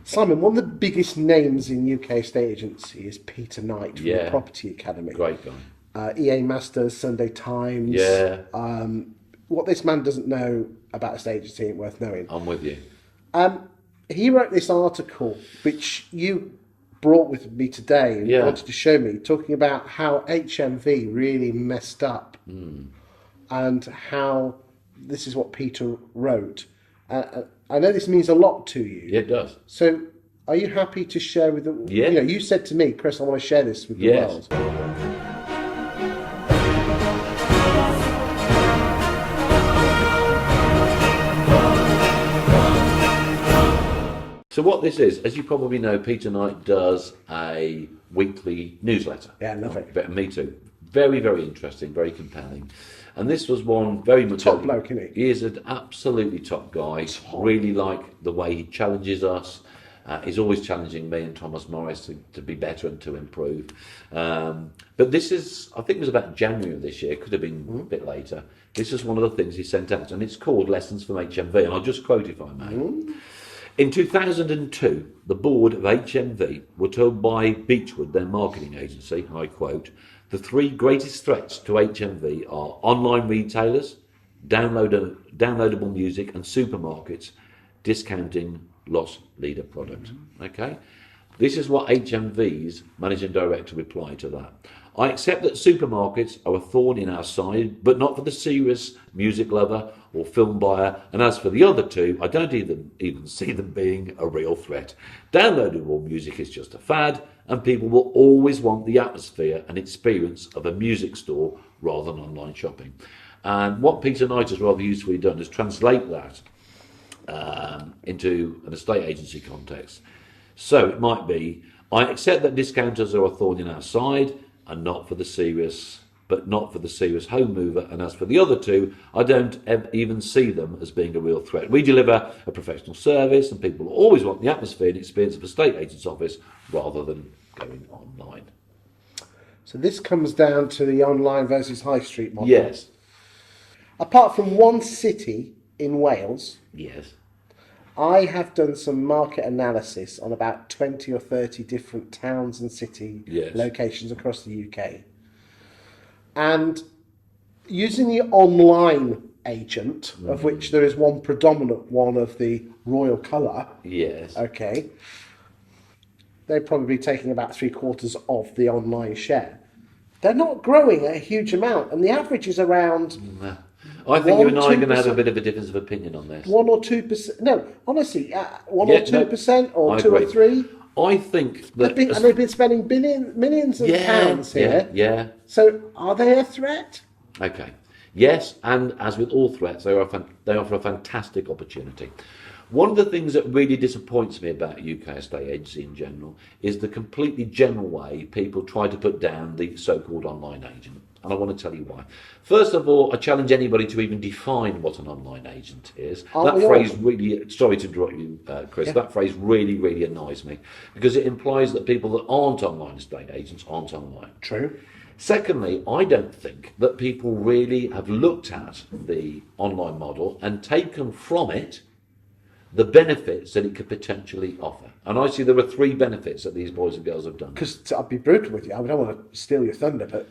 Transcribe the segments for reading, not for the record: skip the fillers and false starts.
Simon, one of the biggest names in UK estate agency is Peter Knight from the Yeah. Property Academy. Great guy. EA Masters, Sunday Times. Yeah. What this man doesn't know about estate agency ain't worth knowing. I'm with you. He wrote this article, which you brought with me today and Yeah. wanted to show me, talking about how HMV really messed up and how this is what Peter wrote. I know this means a lot to you. Yeah, it does. So, are you happy to share with the? Yeah. You know, you said to me, Chris, I want to share this with the Yes. world. So what this is, as you probably know, Peter Knight does a weekly newsletter. Yeah, love it. Me too. Very, very interesting, very compelling. And this was one very much... Top bloke, isn't he? He is an absolutely top guy. Really like the way he challenges us. He's always challenging me and Thomas Morris to be better and to improve. But this is, I think it was about January of this year, could have been a bit later. This is one of the things he sent out, and it's called Lessons from HMV, and I'll just quote if I may. In 2002, the board of HMV were told by Beechwood, their marketing agency, I quote, "The three greatest threats to HMV are online retailers, downloadable music, and supermarkets discounting loss leader product." Okay? This is what HMV's managing director replied to that. "I accept that supermarkets are a thorn in our side, but not for the serious music lover or film buyer. And as for the other two, I don't even see them being a real threat. Downloadable music is just a fad, and people will always want the atmosphere and experience of a music store rather than online shopping." And what Peter Knight has rather usefully done is translate that into an estate agency context. So it might be, "I accept that discounters are a thorn in our side, and not for the serious home mover. And as for the other two, I don't even see them as being a real threat. We deliver a professional service, and people always want the atmosphere and experience of a estate agent's office rather than going online." So this comes down to the online versus high street model. Yes. Apart from one city in Wales, Yes. I have done some market analysis on about 20 or 30 different towns and city Yes. locations across the UK. And using the online agent, of which there is one predominant one of the royal colour, Yes. okay, they're probably taking about 3/4 of the online share. They're not growing at a huge amount, and the average is around I think you and I are going to 1-2%. have a bit of a difference of opinion on this. 1 or 2%. No, honestly, 1 Yeah, or 2%, or I 2 or agree. 3. I think that... And they've been spending millions of pounds here. Yeah. So are they a threat? Okay. Yes, and as with all threats, they offer a fantastic opportunity. One of the things that really disappoints me about UK estate agency in general is the completely general way people try to put down the so-called online agent. And I want to tell you why. First of all, I challenge anybody to even define what an online agent is. Aren't That we phrase all? really, sorry to interrupt you, Chris, that phrase really, really annoys me because it implies that people that aren't online estate agents aren't online. True. Secondly, I don't think that people really have looked at the online model and taken from it the benefits that it could potentially offer. And I see there are three benefits that these boys and girls have done. Because I'll be brutal with you. I don't want to steal your thunder, but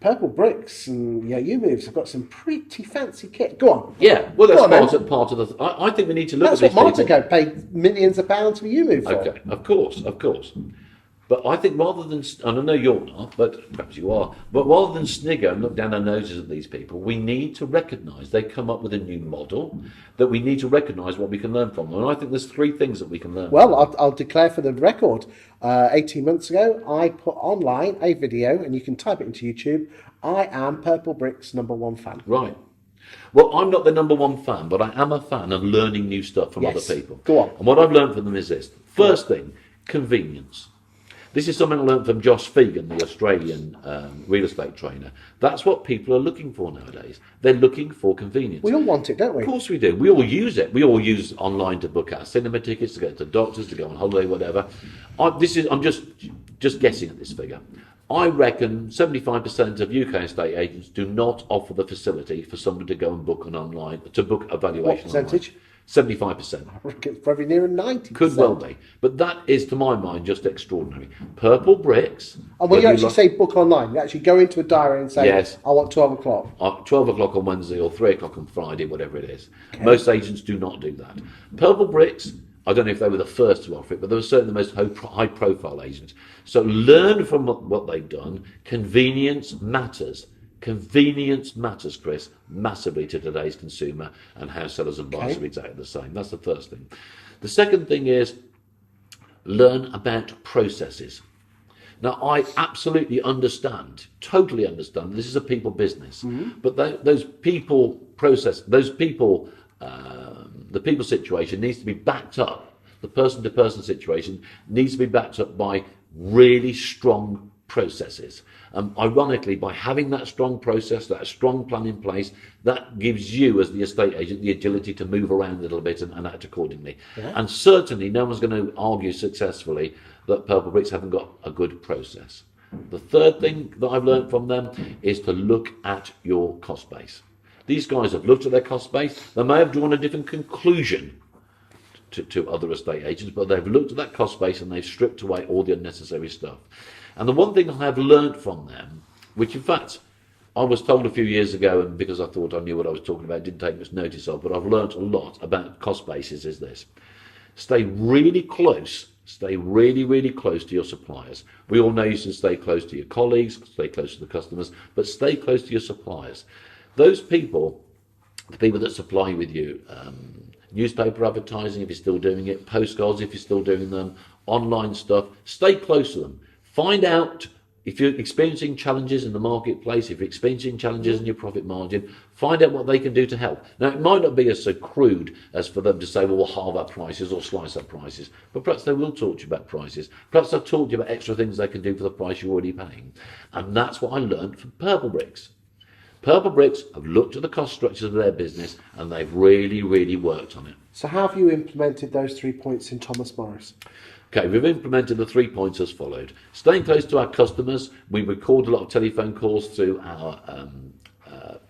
Purple Bricks and You Moves have got some pretty fancy kit. Go on. Yeah, well, Go on, that's then. part of the... I think we need to look That's at what these people. Martico paid millions of pounds for You Move for. Okay, of course. But I think rather than, and I know you're not, but perhaps you are, but rather than snigger and look down our noses at these people, we need to recognise they come up with a new model, that we need to recognise what we can learn from them. And I think there's three things that we can learn. Well, I'll declare for the record. 18 months ago, I put online a video, and you can type it into YouTube. I am Purple Bricks' #1 fan. Right. Well, I'm not the #1 fan, but I am a fan of learning new stuff from Yes. other people. Go on. And what I've learned from them is this. First thing, convenience. This is something I learned from Josh Fegan, the Australian real estate trainer. That's what people are looking for nowadays. They're looking for convenience. We all want it, don't we? Of course we do. We all use it. We all use online to book our cinema tickets, to go to doctors, to go on holiday, whatever. I'm just guessing at this figure. I reckon 75% of UK estate agents do not offer the facility for somebody to go and book a valuation. What percentage? Online. 75%. I reckon it's probably nearer 90%. Could well be. But that is, to my mind, just extraordinary. Purple bricks. And when you actually say book online, you actually go into a diary and say, Yes. I want 12 o'clock. 12 o'clock on Wednesday or 3 o'clock on Friday, whatever it is. Okay. Most agents do not do that. Purple bricks, I don't know if they were the first to offer it, but they were certainly the most high-profile agents. So learn from what they've done. Convenience matters. Convenience matters, Chris, massively to today's consumer and how sellers and buyers are exactly the same. That's the first thing. The second thing is learn about processes. Now, I absolutely understand, totally understand, this is a people business, but those people process, the people situation needs to be backed up. The person-to-person situation needs to be backed up by really strong processes. Ironically, by having that strong process, that strong plan in place, that gives you, as the estate agent, the agility to move around a little bit and act accordingly. Yeah. And certainly, no one's going to argue successfully that Purple Bricks haven't got a good process. The third thing that I've learned from them is to look at your cost base. These guys have looked at their cost base. They may have drawn a different conclusion to other estate agents, but they've looked at that cost base and they've stripped away all the unnecessary stuff. And the one thing I have learnt from them, which in fact I was told a few years ago, and because I thought I knew what I was talking about, didn't take much notice of, but I've learnt a lot about cost bases, is this. Stay really close to your suppliers. We all know you should stay close to your colleagues, stay close to the customers, but stay close to your suppliers. Those people, the people that supply with you, newspaper advertising if you're still doing it, postcards if you're still doing them, online stuff, stay close to them. Find out if you're experiencing challenges in the marketplace, if you're experiencing challenges in your profit margin, find out what they can do to help. Now, it might not be as so crude as for them to say, well, we'll halve our prices or slice our prices, but perhaps they will talk to you about prices. Perhaps they'll talk to you about extra things they can do for the price you're already paying. And that's what I learned from Purple Bricks. Purple Bricks have looked at the cost structures of their business and they've really, really worked on it. So how have you implemented those 3 points in Thomas Morris? Okay, we've implemented the 3 points as followed. Staying close to our customers. We record a lot of telephone calls through our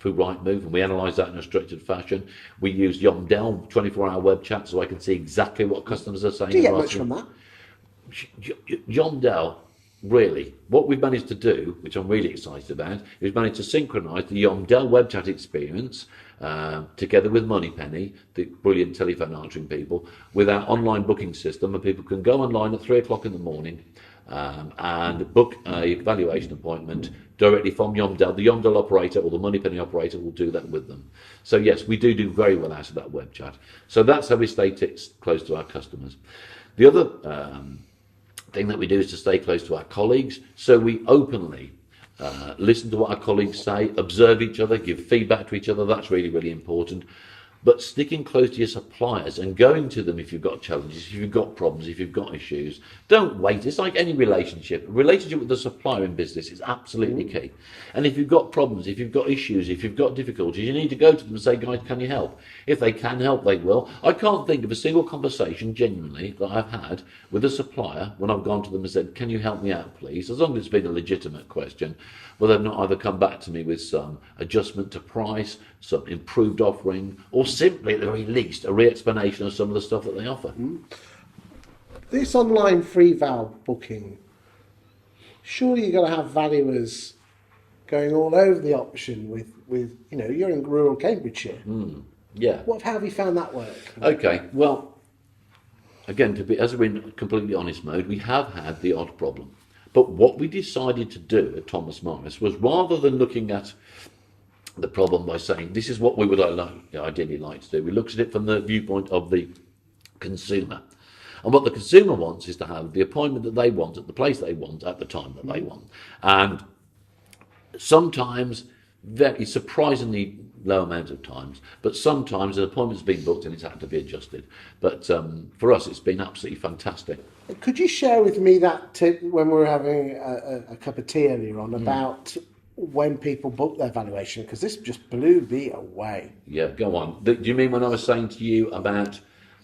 through Rightmove, and we analyse that in a structured fashion. We use Yomdel 24-hour web chat, so I can see exactly what customers are saying. Do you get much from that? Yomdel, really, what we've managed to do, which I'm really excited about, is we've managed to synchronise the Yomdel web chat experience together with Moneypenny, the brilliant telephone answering people, with our online booking system, and people can go online at 3 o'clock in the morning and book a valuation appointment directly from Yomdel. The Yomdel operator or the Moneypenny operator will do that with them. So yes, we do very well out of that web chat. So that's how we stay close to our customers. The other thing that we do is to stay close to our colleagues. So we openly listen to what our colleagues say, observe each other, give feedback to each other. That's really, really important. But sticking close to your suppliers and going to them if you've got challenges, if you've got problems, if you've got issues. Don't wait. It's like any relationship. A relationship with the supplier in business is absolutely key. And if you've got problems, if you've got issues, if you've got difficulties, you need to go to them and say, guys, can you help? If they can help, they will. I can't think of a single conversation, genuinely, that I've had with a supplier when I've gone to them and said, can you help me out, please? As long as it's been a legitimate question. Well, they've not either come back to me with some adjustment to price, some improved offering, or simply, at the very least, a re-explanation of some of the stuff that they offer. This online free val booking, surely you're going to have valuers going all over the option with you know, you're in rural Cambridgeshire. Yeah. How have you found that work? Okay, well, again, as we're in completely honest mode, we have had the odd problem. But what we decided to do at Thomas Morris was, rather than looking at the problem by saying this is what we would ideally like to do, we looked at it from the viewpoint of the consumer. And what the consumer wants is to have the appointment that they want at the place they want at the time that they want. And sometimes, very surprisingly low amount of times, but sometimes an appointment's been booked and it's had to be adjusted. But for us, it's been absolutely fantastic. Could you share with me that tip when we were having a cup of tea earlier on about when people book their valuation? Because this just blew me away. Yeah, go on. Do you mean when I was saying to you about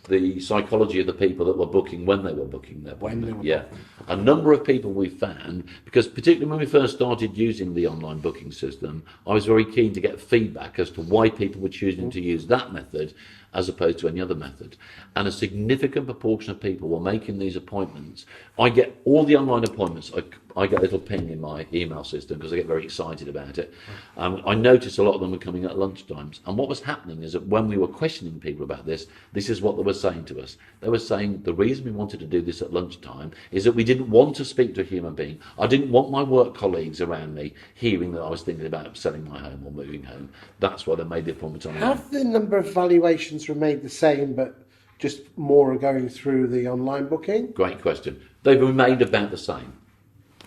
the psychology of the people that were booking when they were booking their appointment? Yeah. A number of people we found, because particularly when we first started using the online booking system, I was very keen to get feedback as to why people were choosing to use that method as opposed to any other method. And a significant proportion of people were making these appointments. I get all the online appointments, I get a little ping in my email system because I get very excited about it. I noticed a lot of them were coming at lunchtimes. And what was happening is that when we were questioning people about this is what they were saying to us. They were saying the reason we wanted to do this at lunchtime is that we didn't want to speak to a human being. I didn't want my work colleagues around me hearing that I was thinking about selling my home or moving home. That's why they made the appointment online. Have the number of valuations remained the same, but just more are going through the online booking? Great question. They've remained about the same.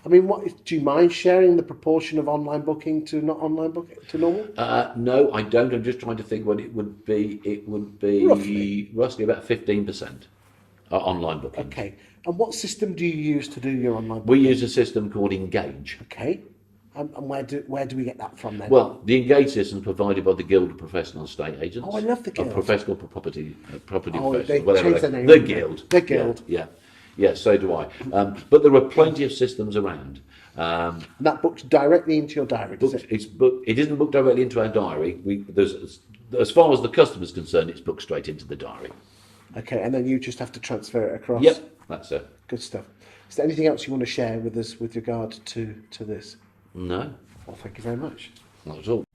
I mean, do you mind sharing the proportion of online booking to not online booking to normal? No, I don't. I'm just trying to think what it would be. It would be roughly about 15% online booking. Okay. And what system do you use to do your online booking? We use a system called Engage. Okay. And where do we get that from then? Well, the Engage system is provided by the Guild of Professional Estate Agents. Oh, I love the Guild. Professional property professionals, they whatever. changed their name. The Guild. The Guild. Yeah, so do I. But there are plenty of systems around. And that books directly into your diary, does it? It isn't booked directly into our diary. As far as the customer's concerned, it's booked straight into the diary. Okay, and then you just have to transfer it across. Yep, that's it. Good stuff. Is there anything else you want to share with us with regard to this? No, Well, thank you very much. not at all.